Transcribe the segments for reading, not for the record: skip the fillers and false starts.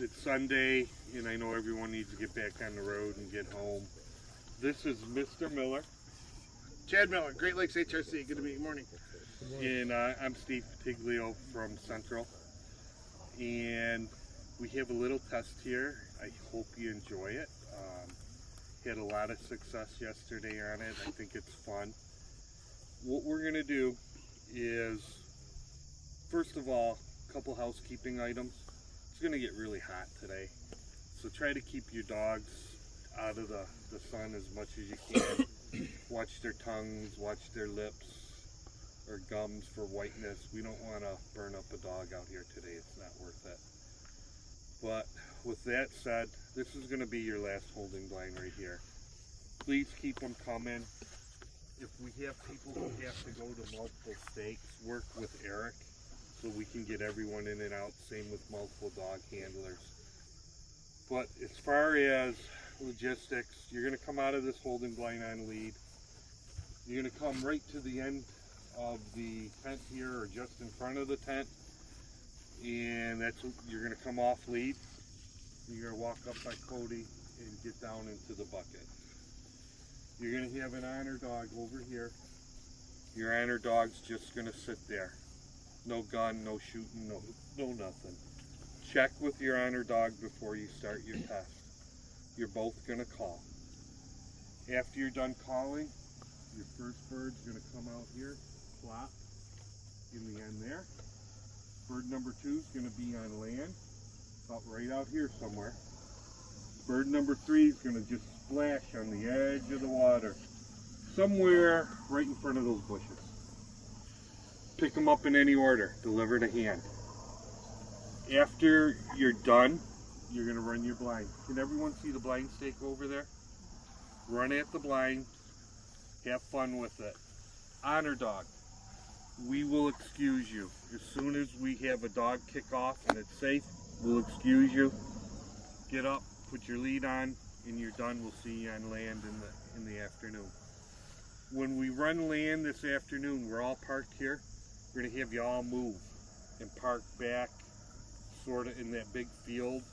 It's Sunday, and I know everyone needs to get back on the road and get home. This is Mr. Miller. Chad Miller, Great Lakes HRC. Good to meet you. Morning. And I'm Steve Pittiglio from Central. And we have a little test here. I hope you enjoy it. Had a lot of success yesterday on it. I think it's fun. What we're going to do is, first of all, a couple housekeeping items. It's going to get really hot today, so try to keep your dogs out of the sun as much as you can. Watch their tongues, watch their lips or gums for whiteness. We don't want to burn up a dog out here today. It's not worth it. But with that said, this is going to be your last holding blind right here. Please keep them coming. If we have people who have to go to multiple stakes, work with Eric so we can get everyone in and out. Same with multiple dog handlers. But as far as logistics, you're going to come out of this holding blind on lead. You're going to come right to the end of the tent here, or just in front of the tent, and that's what you're going to come off lead. You're going to walk up by Cody and get down into the bucket. You're going to have an honor dog over here. Your honor dog's just going to sit there. No gun, no shooting, no nothing. Check with your honor dog before you start your test. You're both going to call. After you're done calling, your first bird's going to come out here, plop in the end there. Bird number 2 is going to be on land, about right out here somewhere. Bird number 3 is going to just splash on the edge of the water, somewhere right in front of those bushes. Pick them up in any order, deliver to hand. After you're done, you're going to run your blind. Can everyone see the blind stake over there? Run at the blind, have fun with it. Honor dog, we will excuse you. As soon as we have a dog kick off and it's safe, we'll excuse you. Get up, put your lead on, and you're done. We'll see you on land in the afternoon. When we run land this afternoon, we're all parked here. We're going to have you all move and park back sort of in that big field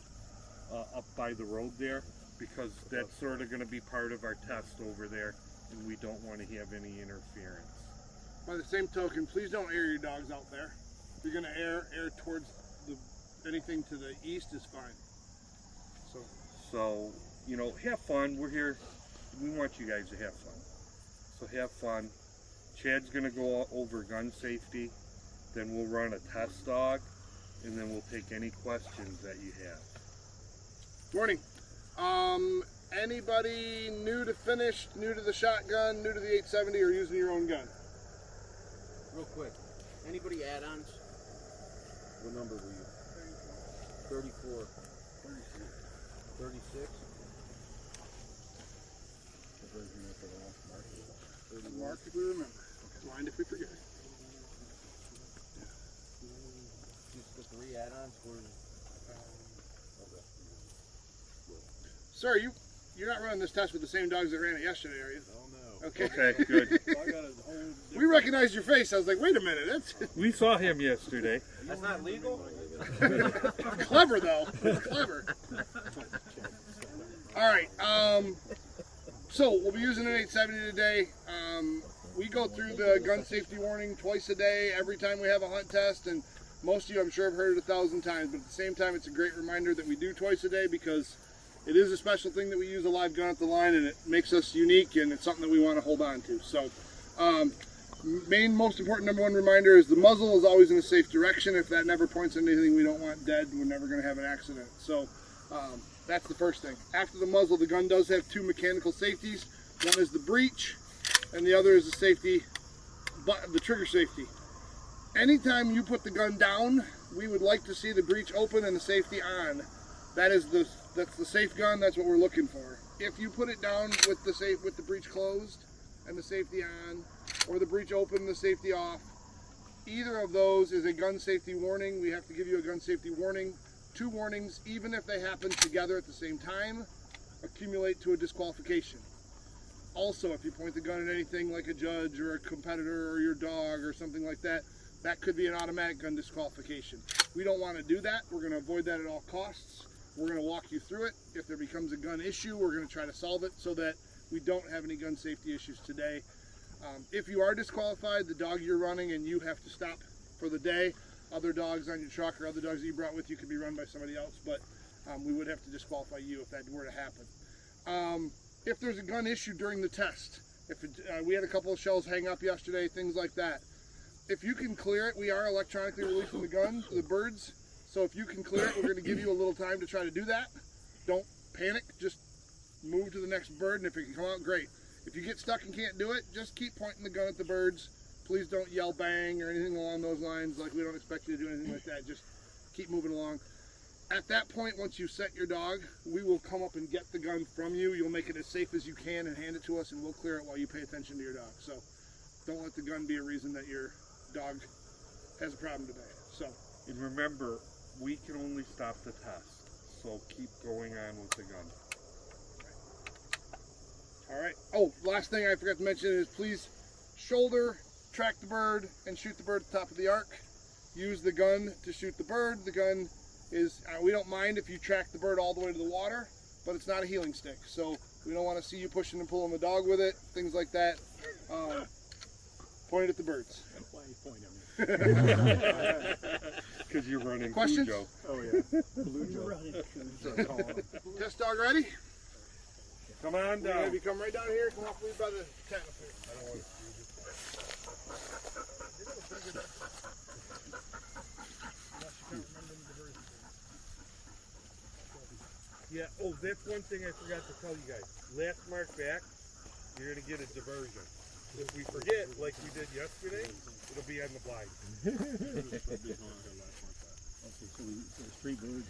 up by the road there, because that's sort of going to be part of our test over there, and we don't want to have any interference. By the same token, please don't air your dogs out there. If you're going to air towards anything to the east is fine. So, you know, have fun. We're here. We want you guys to have fun. So have fun. Chad's going to go over gun safety. Then we'll run a test dog, and then we'll take any questions that you have. Morning. Anybody new to finish, new to the shotgun, new to the 870, or using your own gun? Real quick, anybody add-ons? What number were you? 34. 36? Mark if we remember. Mind if we forget. Just the 3 add-ons for... Sir, you're not running this test with the same dogs that ran it yesterday, are you? Oh, no. Okay. Okay, good. We recognized your face. I was like, wait a minute. That's We saw him yesterday. That's not legal? clever, though. Clever. All right. So we'll be using an 870 today. We go through the gun safety warning twice a day, every time we have a hunt test, and most of you, I'm sure, have heard it 1,000 times, but at the same time, it's a great reminder that we do twice a day, because it is a special thing that we use a live gun at the line, and it makes us unique, and it's something that we want to hold on to. So, most important number 1 reminder is the muzzle is always in a safe direction. If that never points at anything we don't want dead, we're never going to have an accident. So, that's the first thing. After the muzzle, the gun does have 2 mechanical safeties. One is the breech, and the other is the safety, the trigger safety. Anytime you put the gun down, we would like to see the breech open and the safety on. That's the safe gun. That's what we're looking for. If you put it down with the breech closed and the safety on, or the breech open and the safety off, either of those is a gun safety warning. We have to give you a gun safety warning. 2 warnings, even if they happen together at the same time, accumulate to a disqualification. Also, if you point the gun at anything like a judge or a competitor or your dog or something like that, that could be an automatic gun disqualification. We don't want to do that. We're going to avoid that at all costs. We're going to walk you through it. If there becomes a gun issue, we're going to try to solve it so that we don't have any gun safety issues today. If you are disqualified, the dog you're running and you have to stop for the day, other dogs on your truck or other dogs that you brought with you could be run by somebody else, but we would have to disqualify you if that were to happen. If there's a gun issue during the test, we had a couple of shells hang up yesterday, things like that. If you can clear it, we are electronically releasing the gun to the birds. So if you can clear it, we're going to give you a little time to try to do that. Don't panic, just move to the next bird, and if it can come out, great. If you get stuck and can't do it, just keep pointing the gun at the birds. Please don't yell bang or anything along those lines. Like, we don't expect you to do anything like that. Just keep moving along. At that point, once you set your dog, we will come up and get the gun from you. You'll make it as safe as you can and hand it to us, and we'll clear it while you pay attention to your dog. So don't let the gun be a reason that your dog has a problem today. So, And remember, we can only stop the test, so keep going on with the gun. all right. Oh, last thing I forgot to mention is please shoulder, track the bird, and shoot the bird at the top of the arc. Use the gun to shoot the bird. The gun is, we don't mind if you track the bird all the way to the water, but it's not a healing stick. So we don't want to see you pushing and pulling the dog with it, things like that. Point it at the birds. Why you point at me? Because you're running Questions? Cujo. Oh yeah. Blue Test dog ready? Come on down. Maybe come right down here. Come off lead by the tent up here. I don't want Yeah, oh, that's one thing I forgot to tell you guys. Last mark back, you're going to get a diversion. If we forget, like we did yesterday, it'll be on the blind. Okay, so there's three birds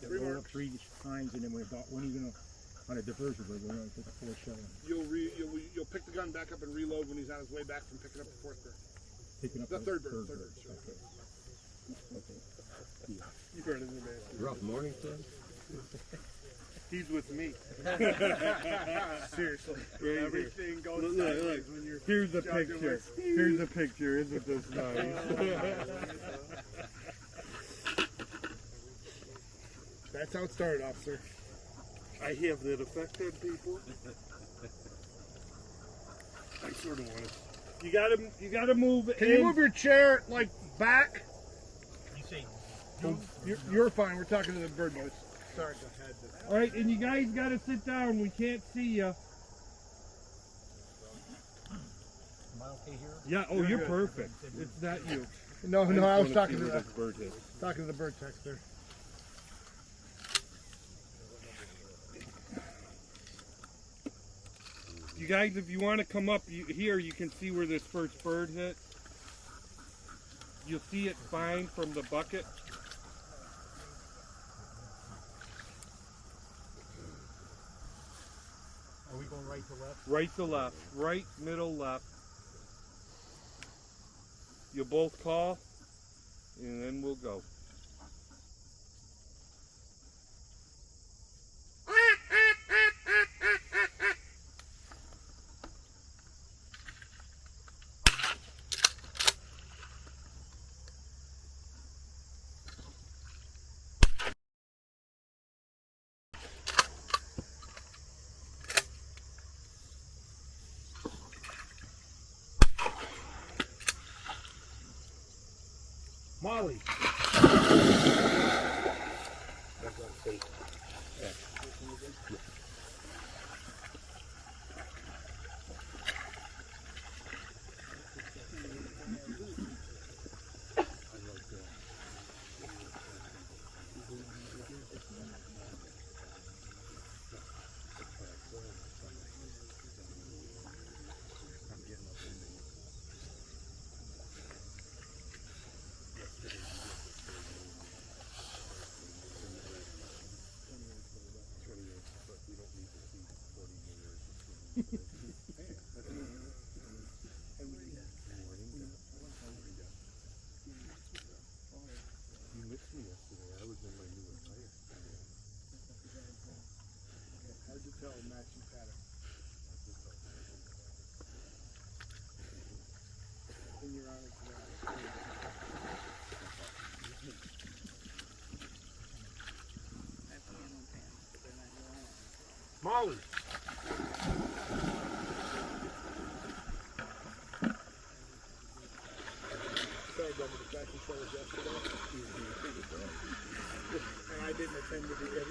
that roll up 3 times, and then we're about, when are you going to, on a diversion bird, we're going to put the 4th shell in. You'll pick the gun back up and reload when he's on his way back from picking up the 4th bird. Picking up The third bird. Okay. You heard it in the man. Rough morning, son. He's with me. Seriously. Right Everything goes Look, sideways when you're Here's the jumping picture. with Steve. Here's the picture. Isn't this nice? That's how it started, officer. I have that effect on people. I sort of want to. You gotta move Can in. you move your chair like back? You say, You're fine. We're talking to the bird boys. Sorry, go ahead. All right, and you guys gotta sit down. We can't see you. am I okay here? Yeah. Oh, You're you're good. perfect. It's not you. No, I I was just wanna talking see to where the this bird is. bird texter. You guys, if you want to come up here, you can see where this first bird hit. You'll see it fine from the bucket. Are we going right to left? Right to left. Right, middle, left. You'll both call, and then we'll go. Molly. Molly. Sorry, Bob, the fashion show was yesterday. And I didn't attend it either.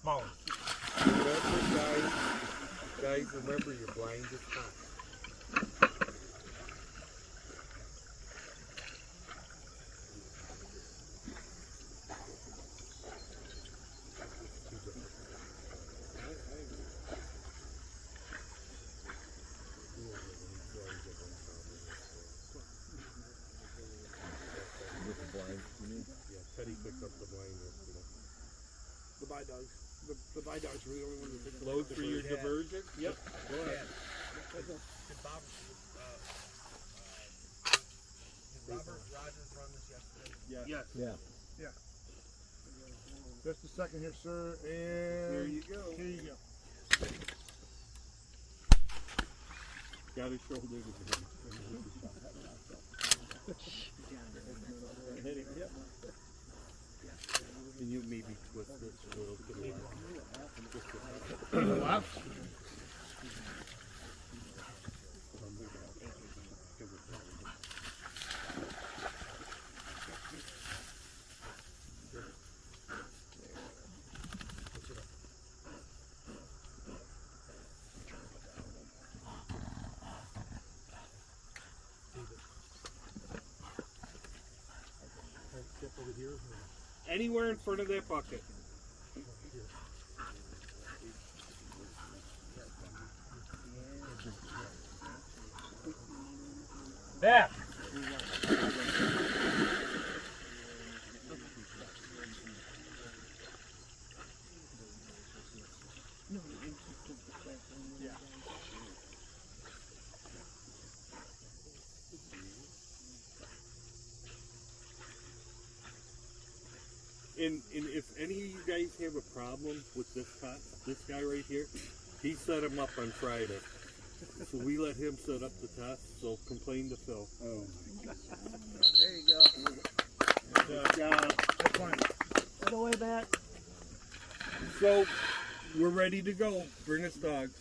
Molly. Remember, guys, remember your blind is hot. Yeah, Teddy picked up the blind yesterday. The buy dogs. The buy dogs were the only one that picked up. Load for your diversion? Yep. Go ahead. Robert Rogers run this yesterday? Yes. Yeah. Just a second here, sir, and Here you go. Here you go. Got his shoulder to him. And you maybe twist this a little to the left. Anywhere in front of that bucket. Back. And if any of you guys have a problem with this guy right here, he set him up on Friday. So we let him set up the test, so complain to Phil. Oh. There you go. That's fine. All the way back. So we're ready to go. Bring us dogs.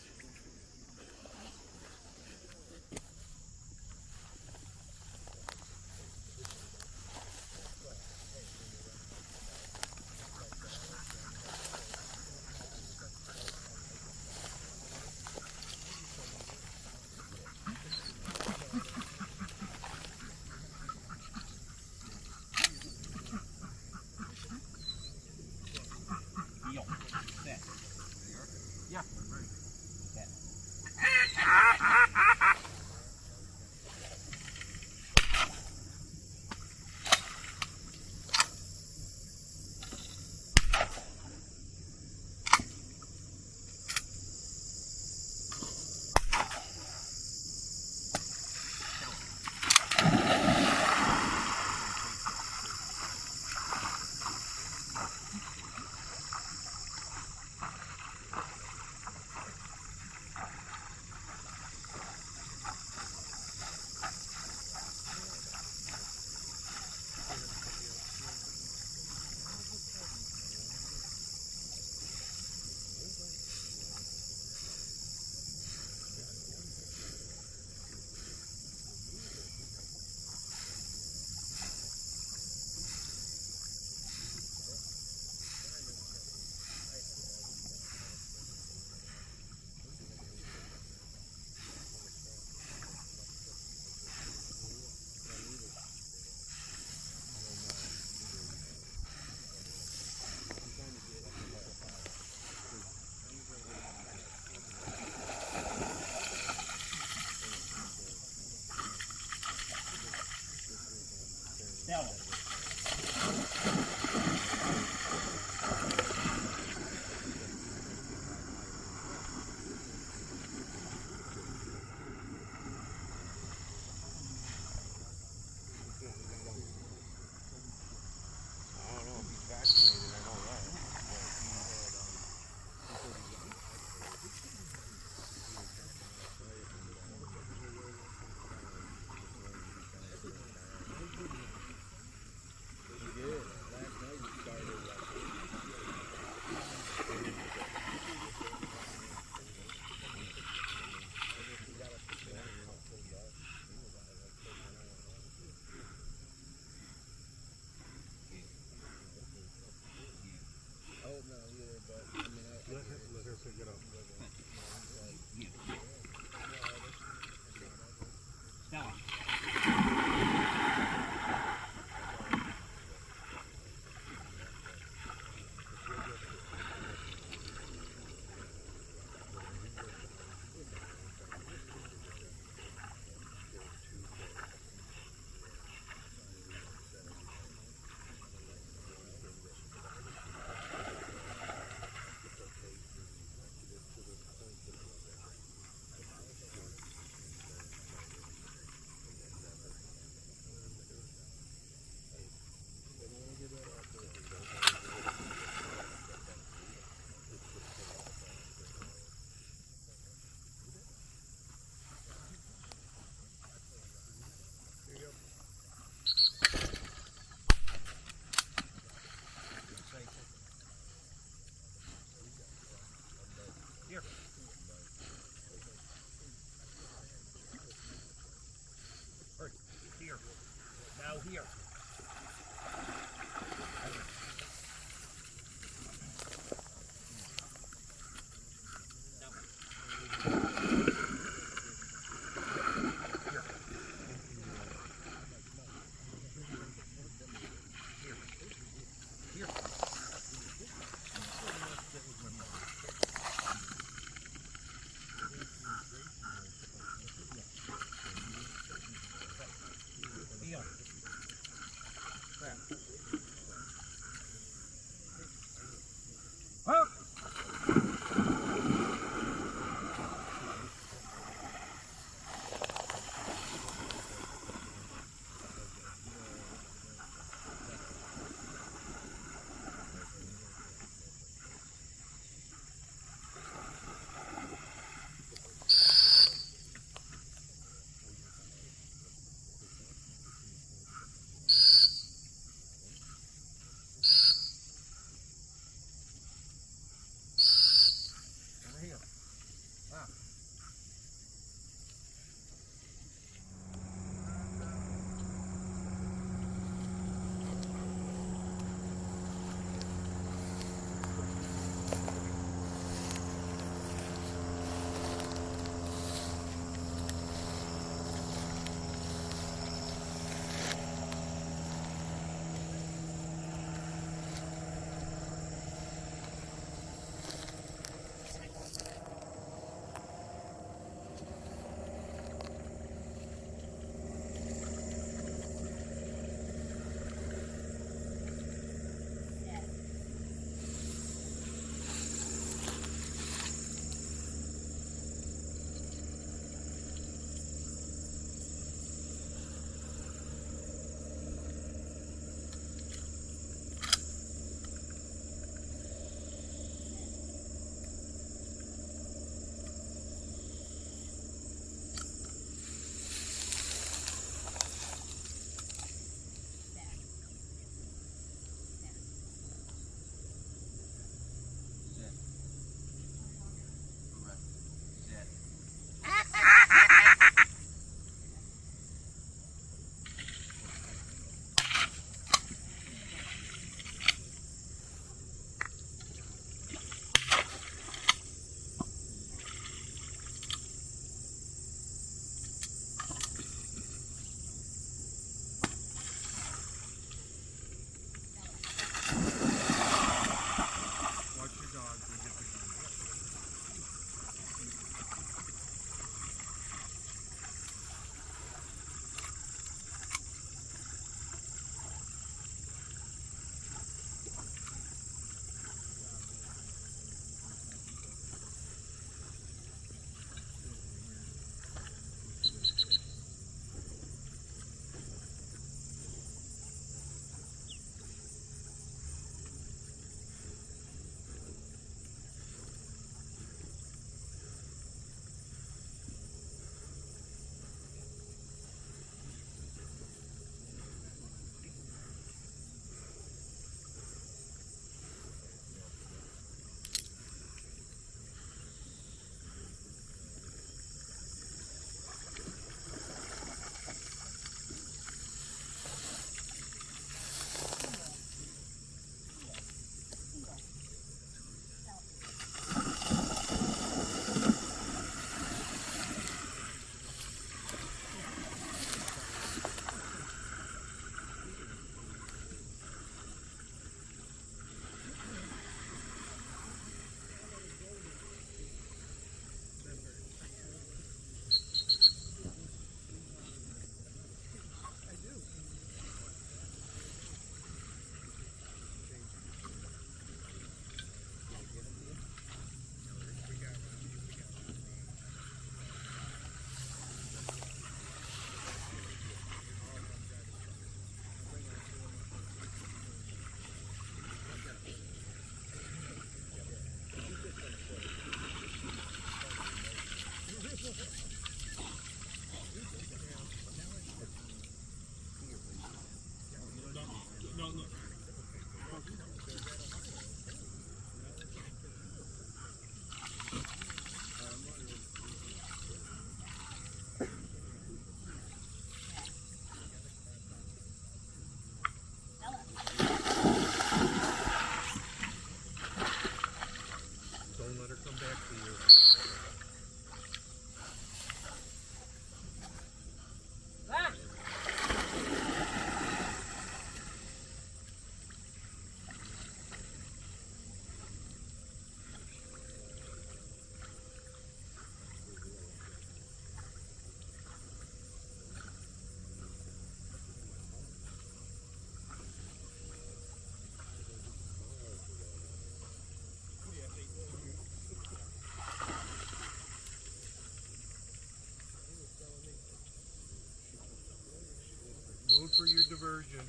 Load for your diversion.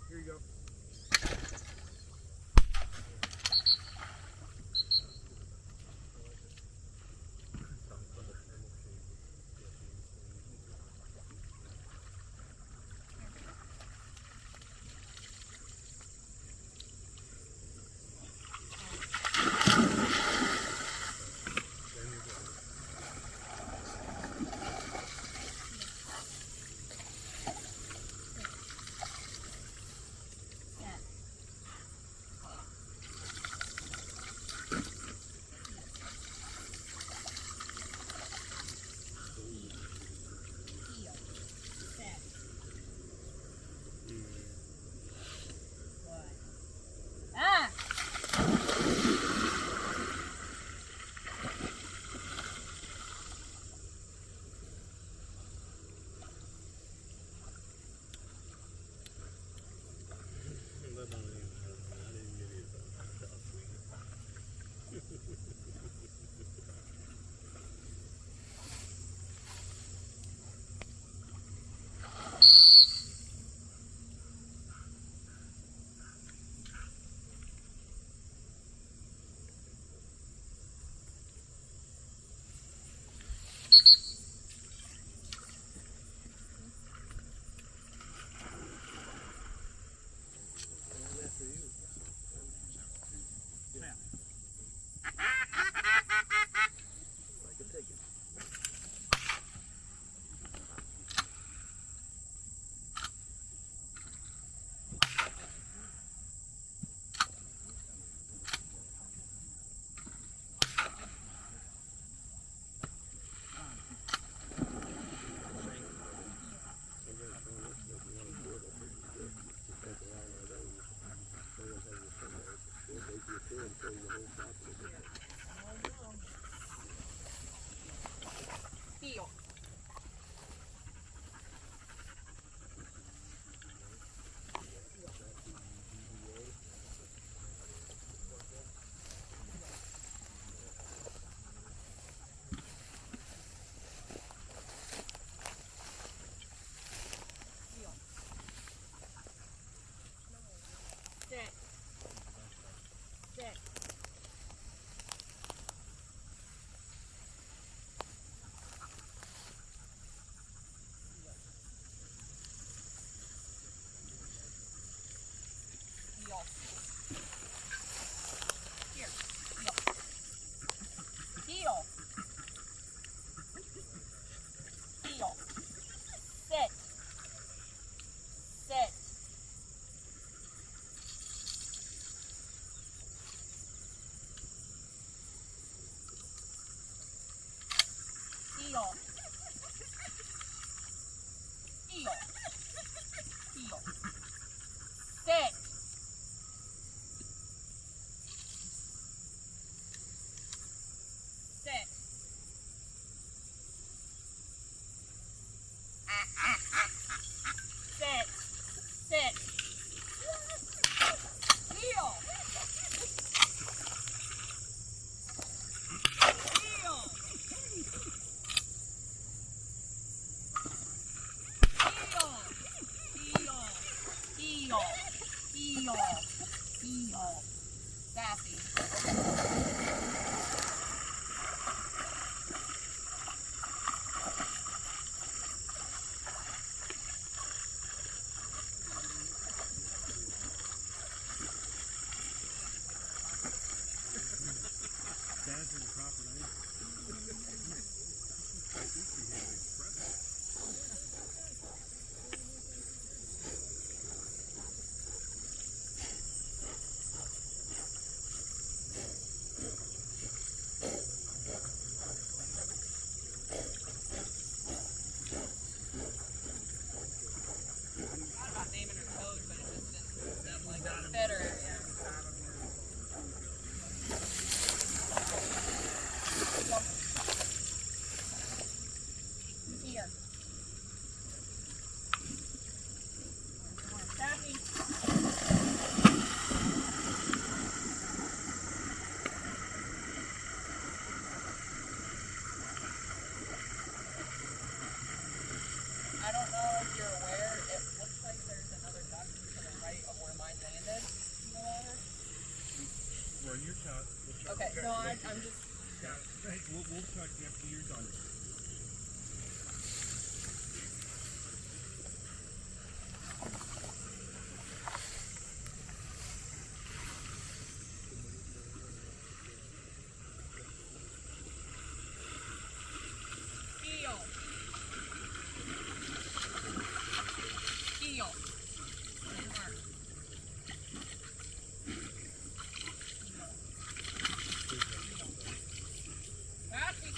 Here you go. I don't know if you're aware, it looks like there's another duck to the right of where mine landed in the water. Where you're shot. Okay, no, I'm just. Hey, we'll check after you're done. Heel. Heel. Mark. Happy.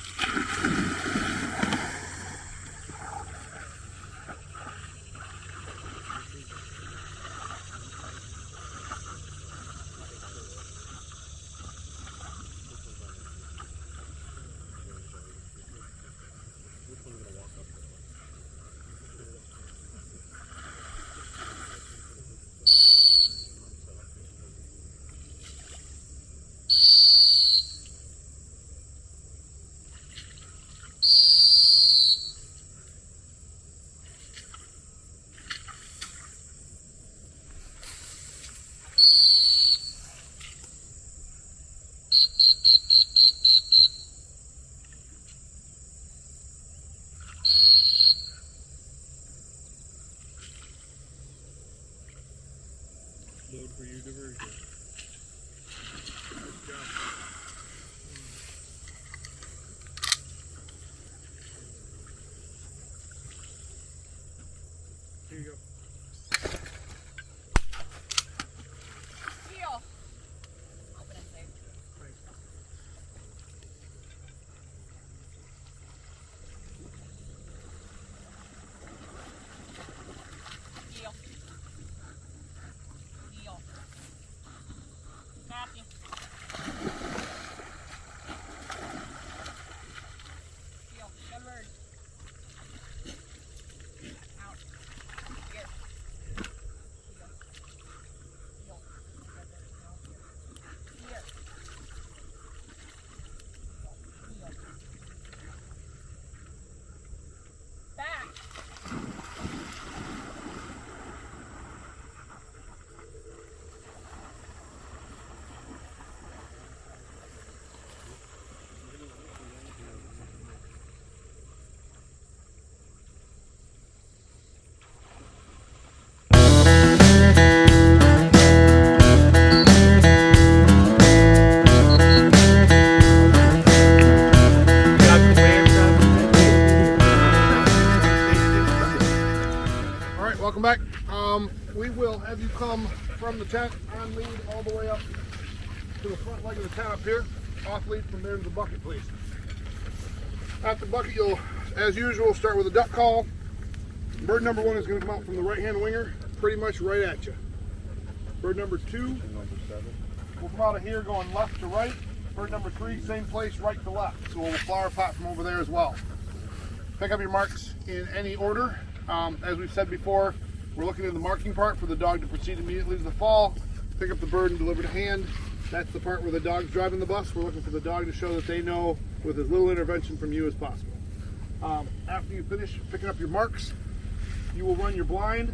Load for your diversion. Here you go. Heel. Open it safe. Heel. Heel. Happy. Heel. Good bird. Out. Here. Heel. Heel. Here. Heel. Back. All right, welcome back. We will have you come from the tent on lead all the way up to the front leg of the tent up here. Off lead from there to the bucket, please. At the bucket, you'll, as usual, start with a duck call. Bird number 1 is going to come out from the right-hand winger, pretty much right at you. Bird number 2 will come out of here going left to right. Bird number 3, same place, right to left. So we'll flower pot from over there as well. Pick up your marks in any order. As we've said before, we're looking at the marking part for the dog to proceed immediately to the fall. Pick up the bird and deliver to hand. That's the part where the dog's driving the bus. We're looking for the dog to show that they know with as little intervention from you as possible. After you finish picking up your marks, you will run your blind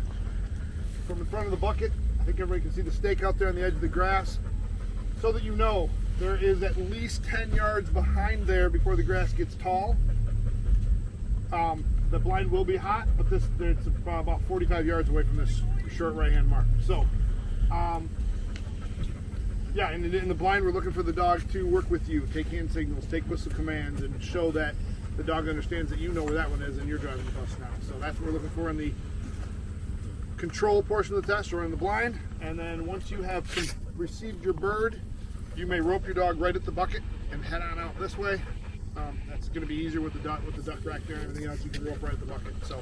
from the front of the bucket. I think everybody can see the stake out there on the edge of the grass, so that you know there is at least 10 yards behind there before the grass gets tall. The blind will be hot, but it's about 45 yards away from this short right-hand mark. So Yeah, and in the blind, we're looking for the dog to work with you, take hand signals, take whistle commands, and show that the dog understands that you know where that one is and you're driving the bus now. So that's what we're looking for in the control portion of the test, or in the blind. And then once you have received your bird, you may rope your dog right at the bucket and head on out this way. That's going to be easier with the duck rack there and everything else. You can rope right at the bucket. So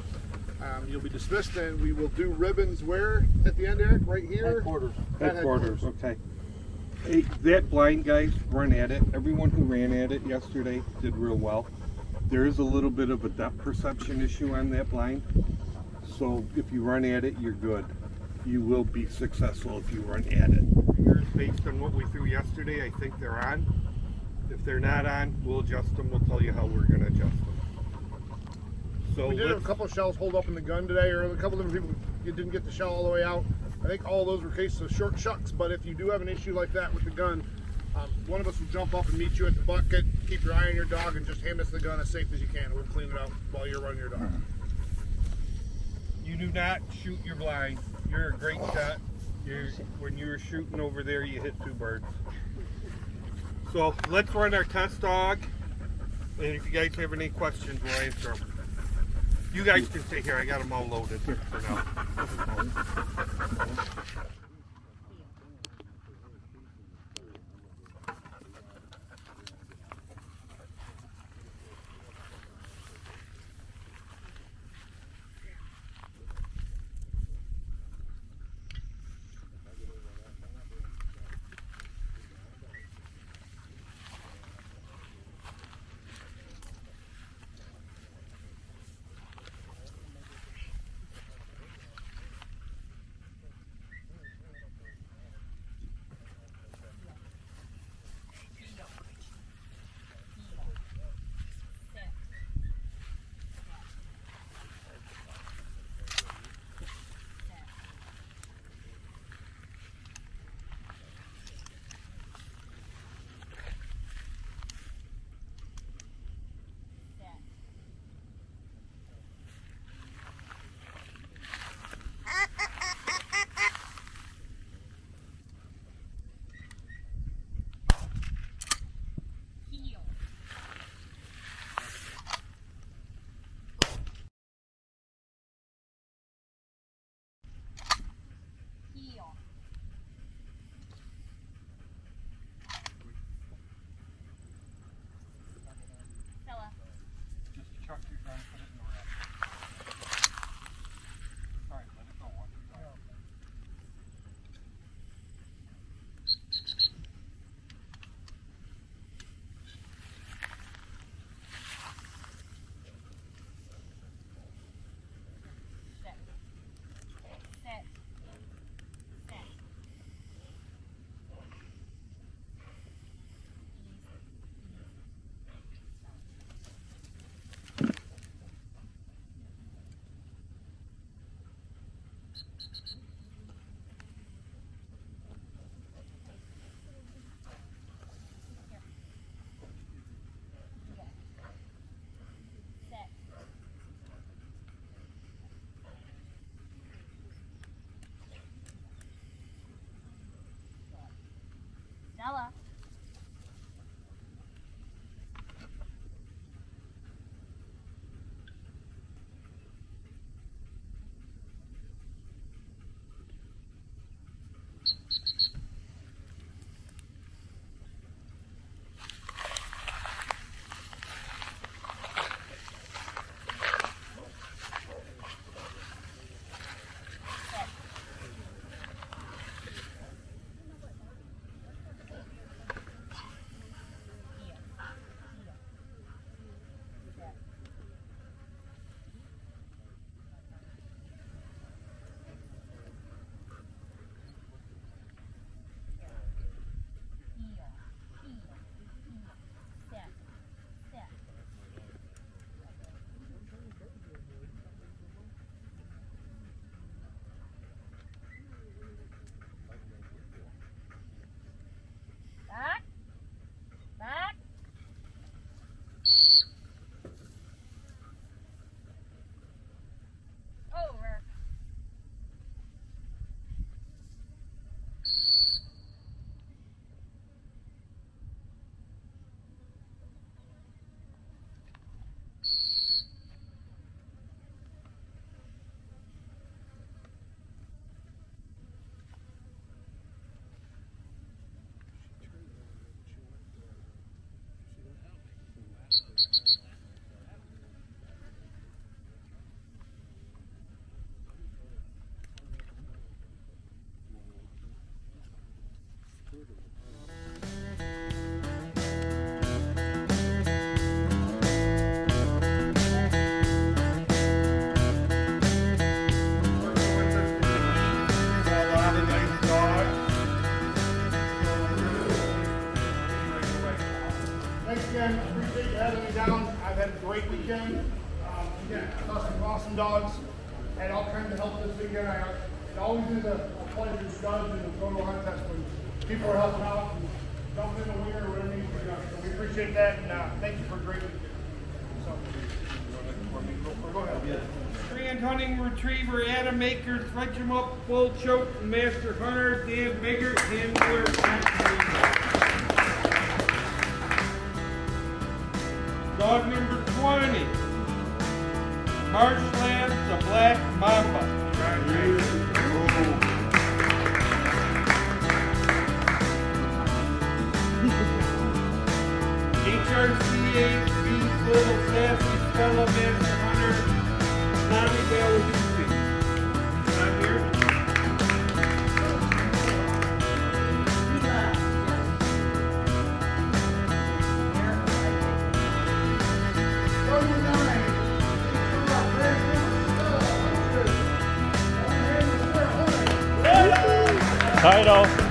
you'll be dismissed, and we will do ribbons where at the end, Eric? Right here? Headquarters, okay. Hey, that blind, guys, run at it. Everyone who ran at it yesterday did real well. There is a little bit of a depth perception issue on that blind. So if you run at it, you're good. You will be successful if you run at it. Here's based on what we threw yesterday. I think they're on. If they're not on, we'll adjust them. We'll tell you how we're going to adjust them. So we did have a couple of shells hold up in the gun today, or a couple of different people didn't get the shell all the way out. I think all of those were cases of short shucks, but if you do have an issue like that with the gun, one of us will jump up and meet you at the bucket, keep your eye on your dog, and just hand us the gun as safe as you can. We'll clean it out while you're running your dog. You do not shoot your blind. You're a great shot. When you were shooting over there, you hit 2 birds. So let's run our test dog, and if you guys have any questions, we'll answer them. You guys can stay here. I got them all loaded for now. Stella. Back. Back. Over. again. Appreciate you having me down. I've had a great weekend. Again, I saw some awesome dogs. Had all kinds of help this weekend. It always is a pleasure to judge and go to a hunt test when people are helping out and dumping in the winger or whatever needs to be done. So we appreciate that, and thank you for a great weekend. So, go ahead. Strand hunting retriever Adam Akers, fetch him up, full choke, and master hunter Dan Biggert, handler. Dog number 20, Marshland, the Black Mamba. HRC 8, little sassy fella, master hunter. Tommy Bell, I'm here. Title.